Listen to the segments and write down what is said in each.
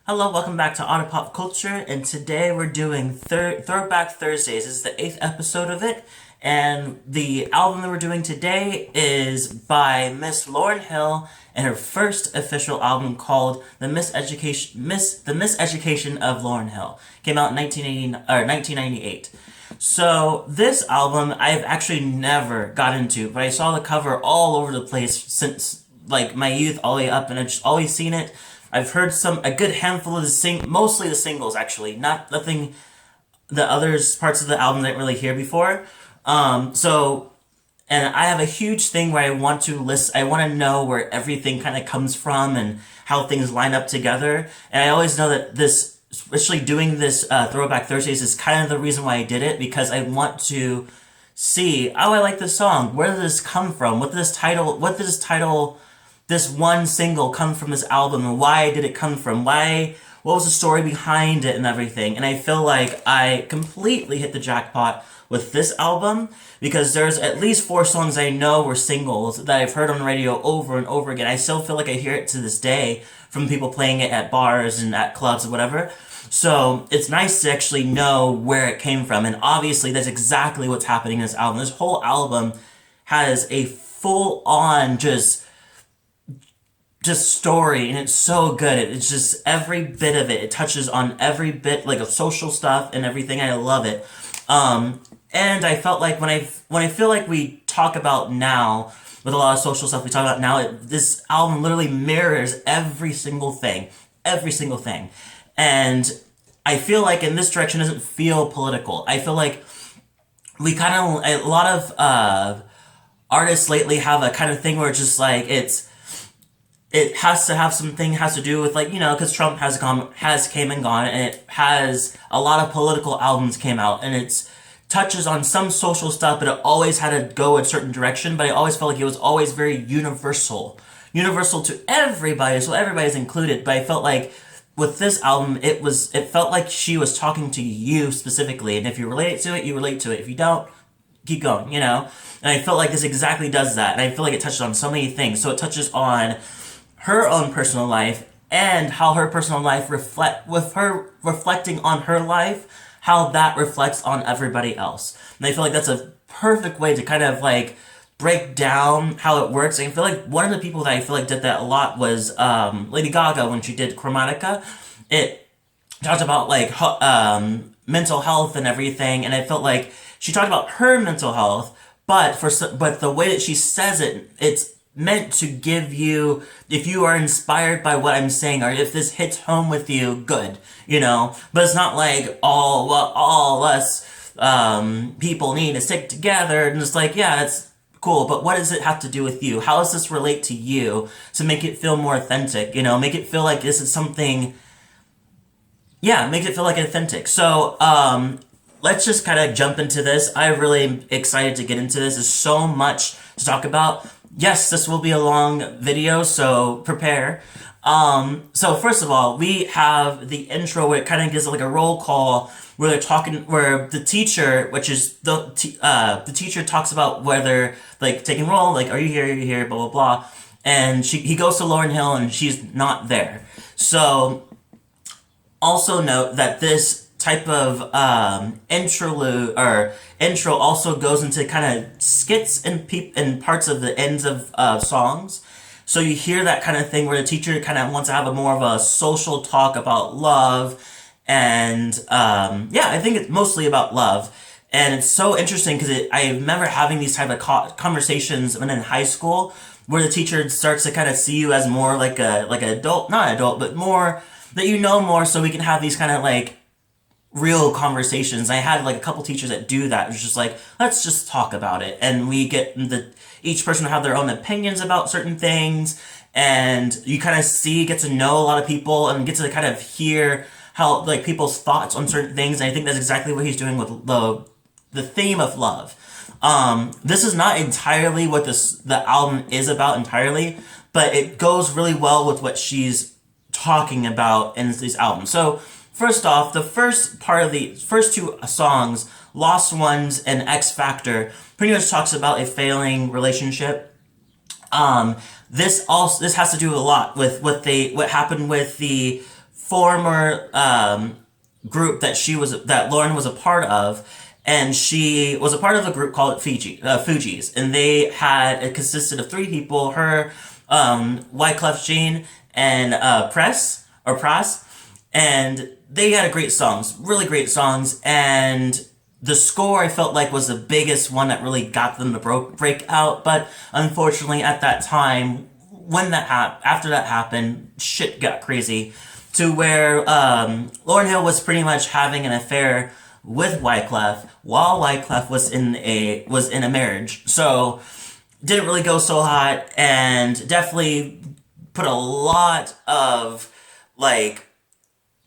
Hello, welcome back to Auto Pop Culture, and today we're doing Throwback Thursdays. This is the 8th episode of it, and the album that we're doing today is by Miss Lauryn Hill and her first official album called The Miseducation of Lauryn Hill. Came out in 1998. So this album I've actually never got into, but I saw the cover all over the place since like my youth all the way up, and I've just always seen it. I've heard a good handful of mostly the singles actually, not nothing, the others parts of the album I didn't really hear before. And I have a huge thing where I want to know where everything kind of comes from and how things line up together. And I always know that this, especially doing this Throwback Thursdays, is kind of the reason why I did it, because I want to see, oh, I like this song. Where did this come from? What did this one single come from this album, and why did it come from? What was the story behind it and everything? And I feel like I completely hit the jackpot with this album, because there's at least 4 songs I know were singles that I've heard on the radio over and over again. I still feel like I hear it to this day from people playing it at bars and at clubs or whatever. So it's nice to actually know where it came from, and obviously that's exactly what's happening in this album. This whole album has a full-on just story, and it's so good. It's just every bit of it. It touches on every bit, like, of social stuff and everything. I love it. And I felt like when I feel like we talk about now, with a lot of social stuff we talk about now, this album literally mirrors every single thing. And I feel like in this direction doesn't feel political. I feel like a lot of artists lately have a kind of thing where it's just like, it has to do with, like, because Trump has came and gone, and it has a lot of political albums came out, and it touches on some social stuff, but it always had to go a certain direction. But I always felt like it was always very universal to everybody, so everybody's included. But I felt like with this album, it felt like she was talking to you specifically, and if you relate to it, you relate to it. If you don't, keep going, And I felt like this exactly does that, and I feel like it touches on so many things. So it touches on her own personal life, and how her personal life reflecting on her life, how that reflects on everybody else. And I feel like that's a perfect way to kind of like break down how it works. And I feel like one of the people that I feel like did that a lot was Lady Gaga when she did Chromatica. It talked about like mental health and everything, and I felt like she talked about her mental health, but the way that she says it, it's meant to give you, if you are inspired by what I'm saying, or if this hits home with you, good, But it's not like all us people need to stick together, and it's like, yeah, it's cool, but what does it have to do with you? How does this relate to you to make it feel more authentic? Make it feel like this is something. Yeah, make it feel like authentic. So let's just kind of jump into this. I'm really excited to get into this. There's so much to talk about. Yes, this will be a long video, so prepare. So first of all, we have the intro where it kind of gives like a roll call where they're talking, where the teacher, which is the teacher, talks about whether, like, taking roll, like, are you here, blah, blah, blah. And he goes to Lauryn Hill and she's not there. So also note that this type of intro also goes into kind of skits and parts of the ends of songs. So you hear that kind of thing where the teacher kind of wants to have more of a social talk about love, and I think it's mostly about love. And it's so interesting because I remember having these type of conversations when in high school, where the teacher starts to kind of see you as more like an adult, not adult, but more that more, so we can have these kind of like real conversations. I had like a couple teachers that do that. It was just like, let's just talk about it, and we get each person will have their own opinions about certain things, and you kind of get to know a lot of people and get to kind of hear how, like, people's thoughts on certain things. And I think that's exactly what he's doing with the theme of love. This is not entirely what the album is about entirely, but it goes really well with what she's talking about in this album. So first off, the first part of the first 2 songs, Lost Ones and X Factor, pretty much talks about a failing relationship. This has to do a lot with what happened with the former group that Lauryn was a part of, and she was a part of a group called Fugees, and it consisted of three people: her, Wyclef Jean, and Press, and they had great songs, really great songs, and the score I felt like was the biggest one that really got them to break out. But unfortunately, at that time, after that happened, shit got crazy to where Lauryn Hill was pretty much having an affair with Wyclef while Wyclef was in a marriage. So didn't really go so hot, and definitely put a lot of like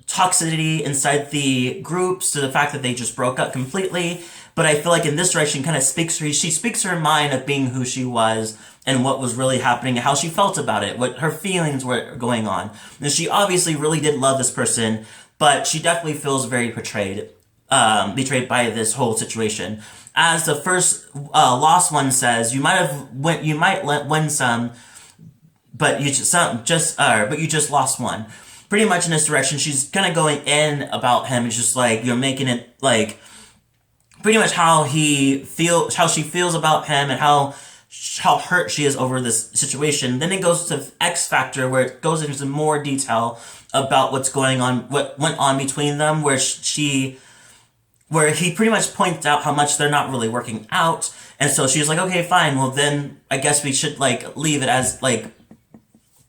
toxicity inside the groups to the fact that they just broke up completely. But I feel like in this direction kind of she speaks her mind of being who she was and what was really happening and how she felt about it, what her feelings were going on. And she obviously really did love this person, but she definitely feels very betrayed by this whole situation. As the first Lost One says, you might win some, but you just lost one. Pretty much in this direction, she's kind of going in about him. It's just like you're making it like pretty much how she feels about him, and how hurt she is over this situation. Then it goes to X Factor, where it goes into more detail about what went on between them, where he pretty much points out how much they're not really working out. And so she's like, okay, fine. Well, then I guess we should like leave it as like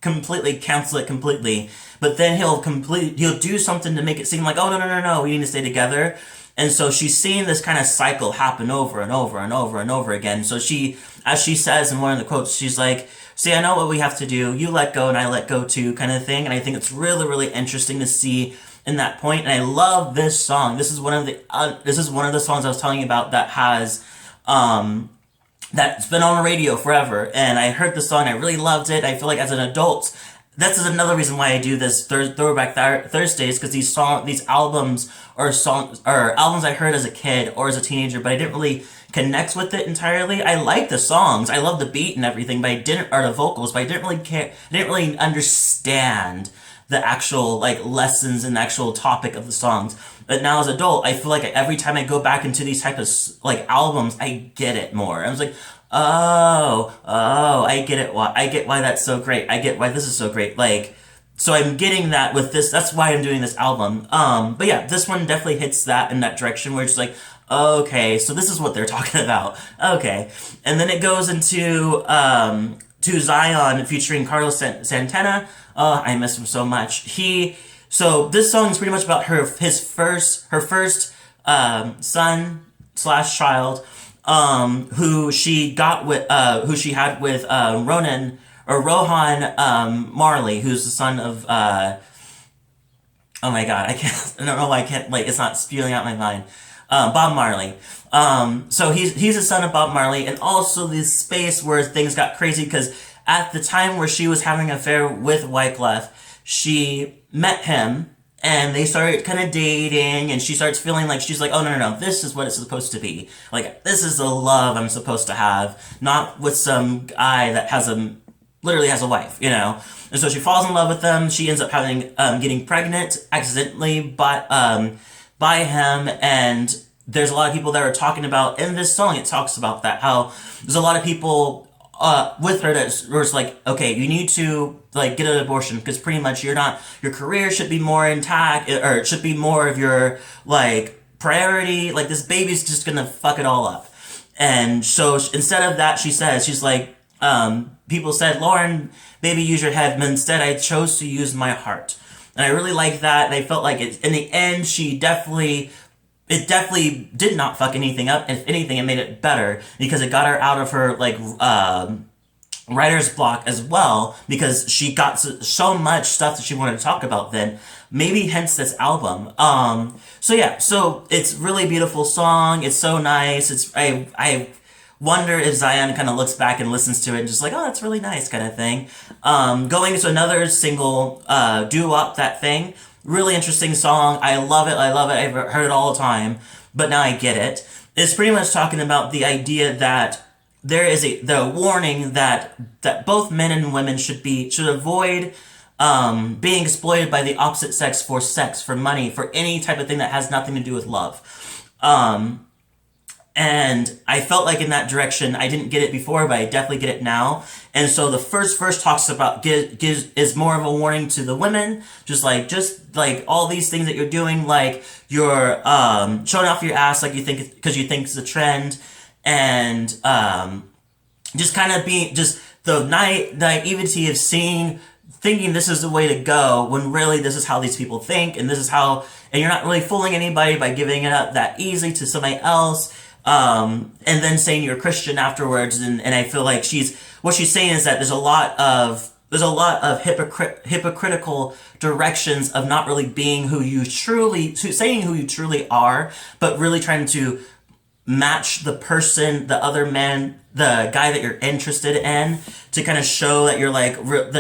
completely cancel it completely. But then he'll do something to make it seem like, oh, no, we need to stay together. And so she's seeing this kind of cycle happen over and over and over and over again. So as she says in one of the quotes, she's like, see, I know what we have to do. You let go and I let go too, kind of thing. And I think it's really, really interesting to see in that point. And I love this song. This is one of the songs I was telling you about that has, that's been on the radio forever. And I heard the song, I really loved it. I feel like as an adult, this is another reason why I do this Throwback Thursdays, because these albums or albums I heard as a kid or as a teenager, but I didn't really connect with it entirely. I like the songs, I love the beat and everything, but the vocals, but I didn't really care. I didn't really understand the actual like lessons and the actual topic of the songs. But now as an adult, I feel like every time I go back into these type of like albums, I get it more. I was like, oh, I get it. I get why that's so great. I get why this is so great. Like, so I'm getting that with this. That's why I'm doing this album. But yeah, this one definitely hits that in that direction where it's like, okay, so this is what they're talking about. Okay. And then it goes into, to Zion featuring Carlos Santana. Oh, I miss him so much. So this song is pretty much about her first son / child, who she had with Rohan Marley, who's the son of oh my god, I don't know why I can't, like, it's not spewing out my mind. Bob Marley. So he's the son of Bob Marley, and also this space where things got crazy, because at the time where she was having an affair with Wyclef, she met him, and they started kind of dating, and she starts feeling like, she's like, oh, no, this is what it's supposed to be. Like, this is the love I'm supposed to have, not with some guy that literally has a wife, you know? And so she falls in love with him. She ends up getting pregnant accidentally by him, and there's a lot of people that are talking about, in this song, it talks about that, how there's a lot of people with her that was like, okay, you need to like get an abortion, because pretty much your career should be more intact, or it should be more of your like priority. Like, this baby's just gonna fuck it all up. And so instead of that, she's like, people said, Lauryn, maybe use your head, but instead I chose to use my heart. And I really like that. And I felt like in the end, it definitely did not fuck anything up. If anything, it made it better, because it got her out of her like writer's block as well, because she got so much stuff that she wanted to talk about then. Maybe hence this album. So yeah, so it's really beautiful song. It's so nice. I wonder if Zion kind of looks back and listens to it and just like, oh, that's really nice, kind of thing. Going into another single, Do Up That Thing. Really interesting song. I love it. I've heard it all the time, but now I get it. It's pretty much talking about the idea that there is the warning that both men and women should avoid being exploited by the opposite sex for sex, for money, for any type of thing that has nothing to do with love. And I felt like in that direction, I didn't get it before, but I definitely get it now. And so the first verse talks about, is more of a warning to the women, just like all these things that you're doing, like you're showing off your ass like you think, because you think it's a trend, and just kind of being, just the naivety of thinking this is the way to go, when really this is how these people think, and this is how, and you're not really fooling anybody by giving it up that easily to somebody else. And then saying you're a Christian afterwards, and I feel like what she's saying is that there's a lot of hypocritical directions of not really being saying who you truly are, but really trying to match the person, the other man, the guy that you're interested in, to kind of show that you're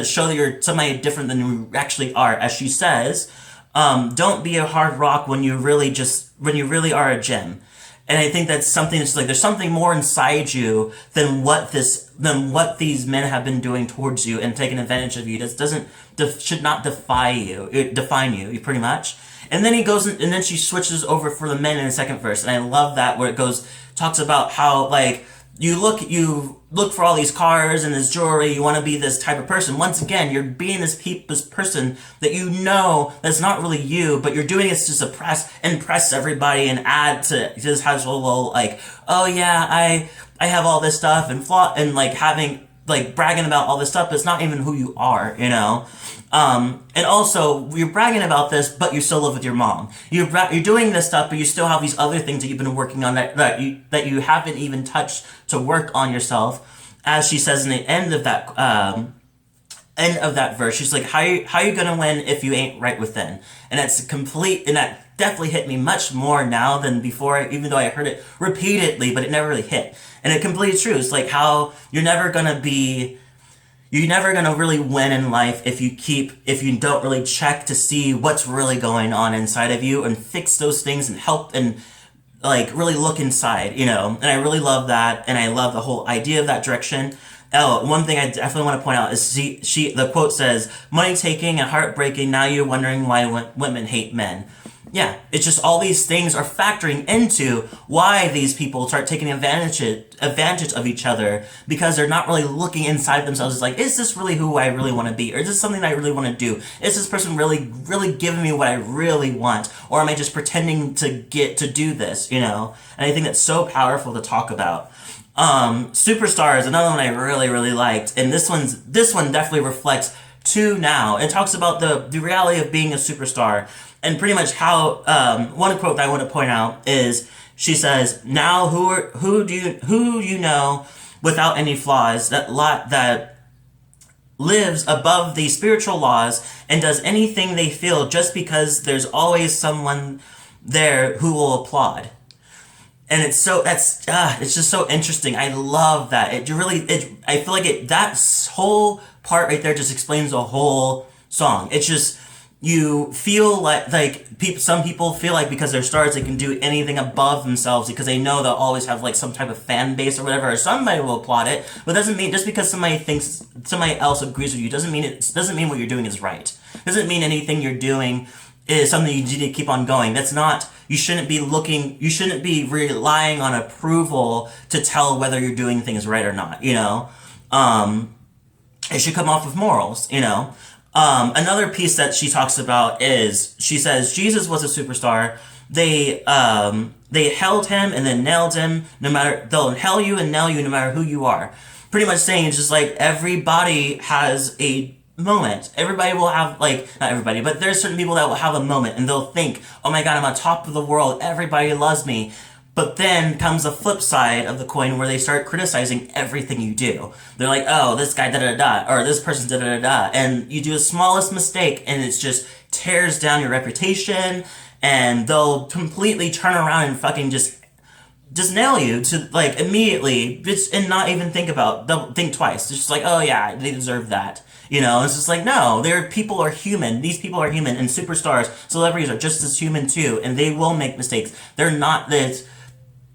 show that you're somebody different than you actually are. As she says, don't be a hard rock when you really are a gem. And I think that's something that's like, there's something more inside you than what these men have been doing towards you and taking advantage of you. That should not define you pretty much. And then and then she switches over for the men in the second verse. And I love that, where it talks about how, like, you look for all these cars and this jewelry, you want to be this type of person. Once again, you're being this person that you know that's not really you, but you're doing it to impress everybody and add to just have a little, like, oh yeah, I have all this stuff, and like having, like, bragging about all this stuff, but it's not even who you are, you know? And also, you're bragging about this, but you still live with your mom. You're doing this stuff, but you still have these other things that you've been working on that you haven't even touched to work on yourself. As she says in the end of that verse, she's like, how you gonna win if you ain't right within? And that definitely hit me much more now than before, even though I heard it repeatedly, but it never really hit. And it completely true. It's like how you're never gonna really win in life if you don't really check to see what's really going on inside of you and fix those things and help and, like, really look inside, you know? And I really love that, and I love the whole idea of that direction. Oh, one thing I definitely want to point out is the quote says, "Money taking and heartbreaking, now you're wondering why women hate men." Yeah, it's just all these things are factoring into why these people start taking advantage of each other, because they're not really looking inside themselves. It's like, is this really who I really want to be? Or is this something that I really want to do? Is this person really, really giving me what I really want? Or am I just pretending to do this, you know? And I think that's so powerful to talk about. Superstar is another one I really, really liked. And this one definitely reflects to now. It talks about the reality of being a superstar. And pretty much how, one quote that I want to point out is, she says, "Now who do you know without any flaws that lives above the spiritual laws and does anything they feel just because there's always someone there who will applaud." And it's just so interesting. I love that. I feel like that whole part right there just explains the whole song. It's just, you feel like some people feel like because they're stars they can do anything above themselves because they know they'll always have, like, some type of fan base or whatever, or somebody will applaud it. But it doesn't mean, just because somebody else agrees with you doesn't mean what you're doing is right. It doesn't mean anything you're doing is something you need to keep on going. That's not, you shouldn't be relying on approval to tell whether you're doing things right or not, you know? It should come off of morals, you know? Another piece that she talks about is, she says, Jesus was a superstar. They held him and then nailed him. They'll hell you and nail you no matter who you are. Pretty much saying, it's just like, everybody has a moment. Everybody will have, like, not everybody, but there's certain people that will have a moment and they'll think, oh my God, I'm on top of the world. Everybody loves me. But then comes the flip side of the coin where they start criticizing everything you do. They're like, oh, this guy da-da-da-da, or this person da-da-da-da, and you do the smallest mistake and it just tears down your reputation, and they'll completely turn around and fucking just nail you to, like, immediately, and not even think twice. It's just like, oh yeah, they deserve that. You know, it's just like, no, people are human. These people are human, and superstars, celebrities are just as human too, and they will make mistakes. They're not this.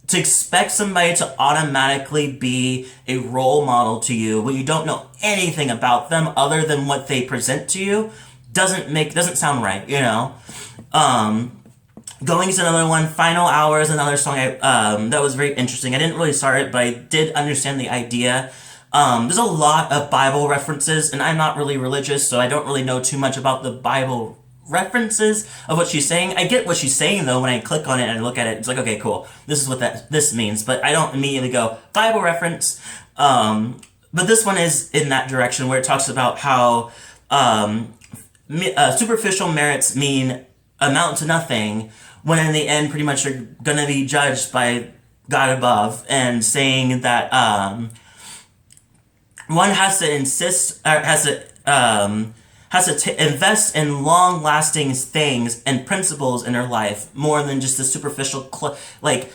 to expect somebody to automatically be a role model to you when you don't know anything about them other than what they present to you doesn't sound right, you know. Going is another one. Final Hour is another song that was very interesting. I didn't really start it, but I did understand the idea. There's a lot of Bible references, and I'm not really religious, so I don't really know too much about the Bible references of what she's saying. I get what she's saying though when I click on it and I look at it. It's like, okay, cool. This is what this means, but I don't immediately go Bible reference. But this one is in that direction where it talks about how superficial merits amount to nothing when in the end pretty much you're gonna be judged by God above, and saying that one has to invest in long-lasting things and principles in their life more than just the superficial, like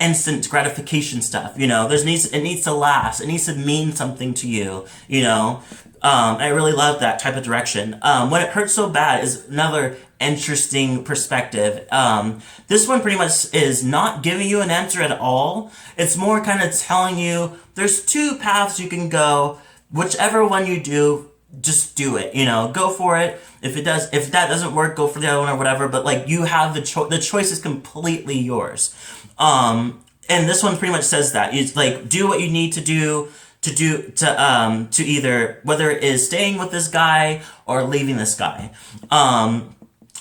instant gratification stuff. You know, it needs to last. It needs to mean something to you. You know, I really love that type of direction. When It Hurts So Bad is another interesting perspective. This one pretty much is not giving you an answer at all. It's more kind of telling you there's two paths you can go. Whichever one you do, just do it. You know, go for it. If that doesn't work, go for the other one or whatever. But like, you have the choice is completely yours. And this one pretty much says that it's like, do what you need to do to either, whether it is staying with this guy or leaving this guy.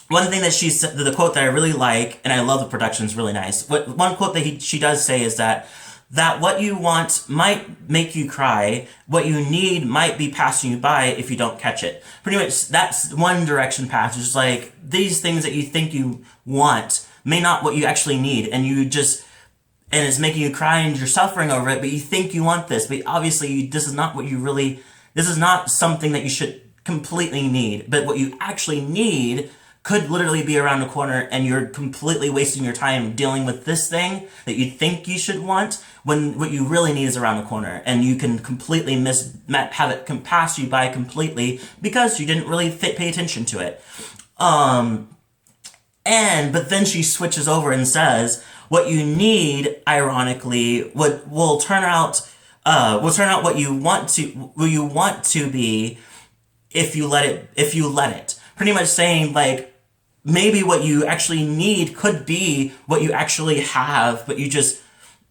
One thing that she said, the quote that I really like, and I love the production's really nice. One quote that she does say is that what you want might make you cry, what you need might be passing you by if you don't catch it. Pretty much, that's one direction path. It's like, these things that you think you want may not what you actually need, and it's making you cry and you're suffering over it, but you think you want this, but obviously this is not something that you should completely need, but what you actually need could literally be around the corner, and you're completely wasting your time dealing with this thing that you think you should want when what you really need is around the corner, and you can completely have it pass you by completely because you didn't really pay attention to it. But then she switches over and says, what you need, ironically, will turn out what you want to be if you let it. Pretty much saying, like, maybe what you actually need could be what you actually have, but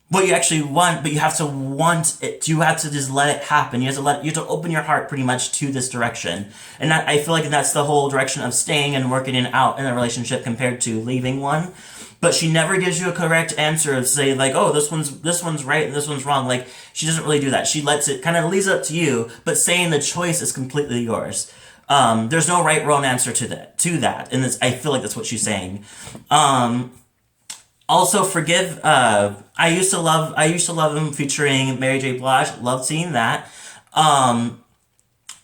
what you actually want, but you have to want it. You have to just let it happen. You have to open your heart pretty much to this direction. And I feel like that's the whole direction of staying and working it out in a relationship compared to leaving one. But she never gives you a correct answer of say like, oh, this one's right and this one's wrong. Like, she doesn't really do that. She lets it kind of leaves it up to you, but saying the choice is completely yours. There's no right, wrong answer to that, and I feel like that's what she's saying. Also, Forgive. I used to love him featuring Mary J. Blige. Loved seeing that.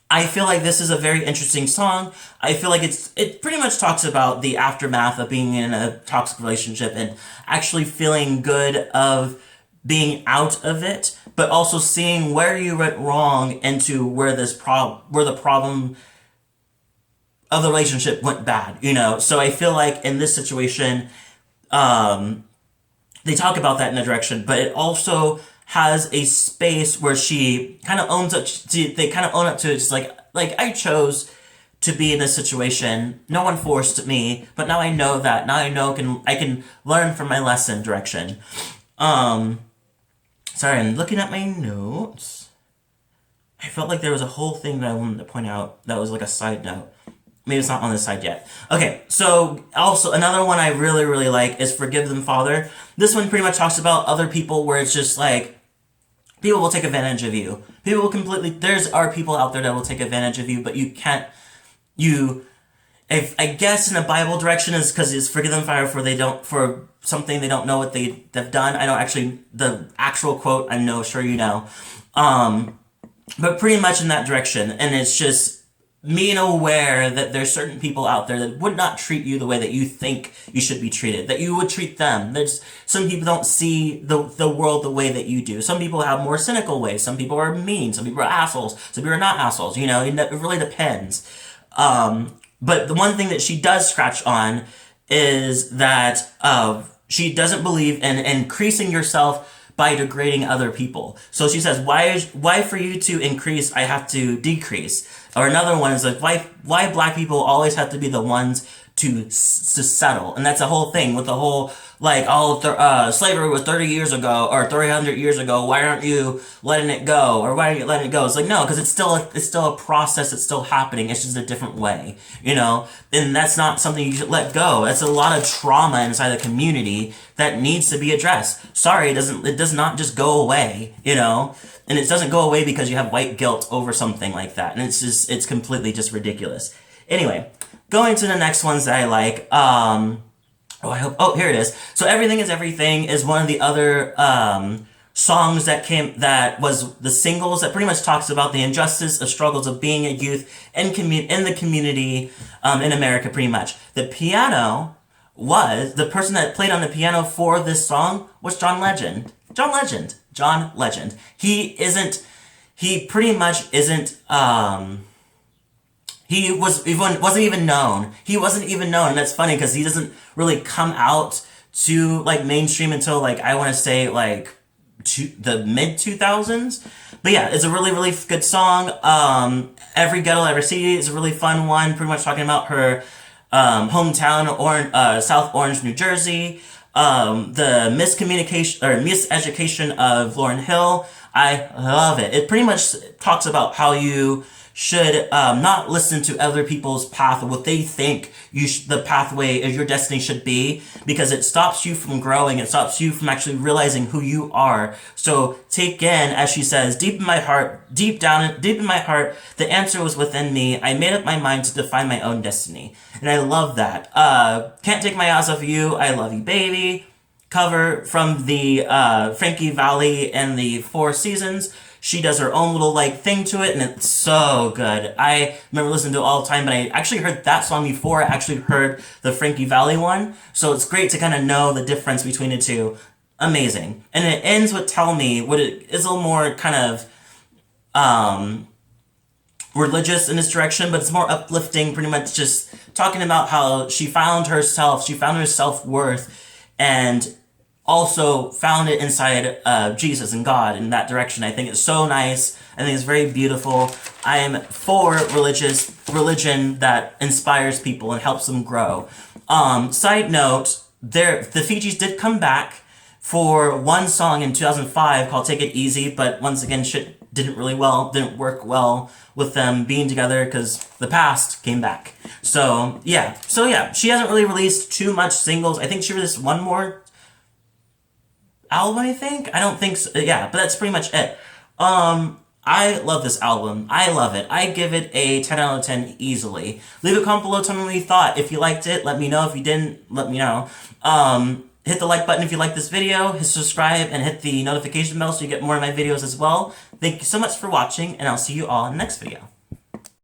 I feel like this is a very interesting song. I feel like it pretty much talks about the aftermath of being in a toxic relationship and actually feeling good of being out of it, but also seeing where you went wrong into where the problem of the relationship went bad, you know? So I feel like in this situation, they talk about that in a direction, but it also has a space where she kind of owns up to, they kind of own up to it. It's like I chose to be in this situation. No one forced me, but now I know that. Now I can learn from my lesson direction. Sorry, I'm looking at my notes. I felt like there was a whole thing that I wanted to point out that was like a side note. Maybe it's not on this side yet. Okay, so also another one I really, really like is Forgive Them, Father. This one pretty much talks about other people where it's just like, people will take advantage of you. There are people out there that will take advantage of you, but you can't, I guess in a Bible direction is because it's Forgive Them, Father, for something they don't know what they've done. I don't actually, the actual quote, I know, sure you know. But pretty much in that direction, and it's just, being aware that there's certain people out there that would not treat you the way that you think you should be treated, that you would treat them. There's some people don't see the world the way that you do. Some people have more cynical ways. Some people are mean. Some people are assholes. Some people are not assholes. You know, it really depends. But the one thing that she does scratch on is that she doesn't believe in increasing yourself by degrading other people. So she says, why for you to increase, I have to decrease? Or another one is like, why black people always have to be the ones to settle? And that's the whole thing with the whole, like, slavery was 30 years ago or 300 years ago. Why aren't you letting it go? Or why aren't you letting it go? It's like, no, because it's still a process. It's still happening. It's just a different way, you know? And that's not something you should let go. That's a lot of trauma inside the community that needs to be addressed. Sorry, it does not just go away, you know? And it doesn't go away because you have white guilt over something like that. And it's completely just ridiculous. Anyway, going to the next ones that I like. Here it is. So Everything is Everything is one of the other songs that was the singles that pretty much talks about the injustice of struggles of being a youth in the community in America, pretty much. The person that played on the piano for this song was John Legend. John Legend. He pretty much isn't, he wasn't even known. He wasn't even known, and that's funny because he doesn't really come out to like mainstream until like I want to say like the mid 2000s. But yeah, it's a really really good song. Every Ghetto Ever See is a really fun one. Pretty much talking about her hometown, South Orange, New Jersey. The miseducation of Lauryn Hill. I love it. It pretty much talks about how you should not listen to other people's path or what they think the pathway of your destiny should be, because it stops you from growing. It stops you from actually realizing who you are. So take in, as she says, deep in my heart, the answer was within me. I made up my mind to define my own destiny. And I love that. Can't Take My Eyes Off You, I Love You Baby, cover from the Frankie Valli and the Four Seasons. She does her own little like thing to it, and it's so good. I remember listening to it all the time, but I actually heard that song before I actually heard the Frankie Valli one. So it's great to kind of know the difference between the two. Amazing. And it ends with Tell Me, what it is a little more kind of religious in this direction, but it's more uplifting, pretty much just talking about how she found her self-worth, and also found it inside Jesus and God in that direction. I think it's so nice. I think it's very beautiful. I am for religion that inspires people and helps them grow. Side note, the Fijis did come back for one song in 2005 called Take It Easy, but once again, shit didn't work well with them being together because the past came back. So yeah, she hasn't really released too much singles. I think she released one more album, I think. I don't think so. Yeah, but that's pretty much it. I love this album. I love it. I give it a 10 out of 10 easily. Leave a comment below, tell me what you thought. If you liked it, let me know. If you didn't, let me know. Hit the like button if you like this video, hit subscribe, and hit the notification bell so you get more of my videos as well. Thank you so much for watching, and I'll see you all in the next video.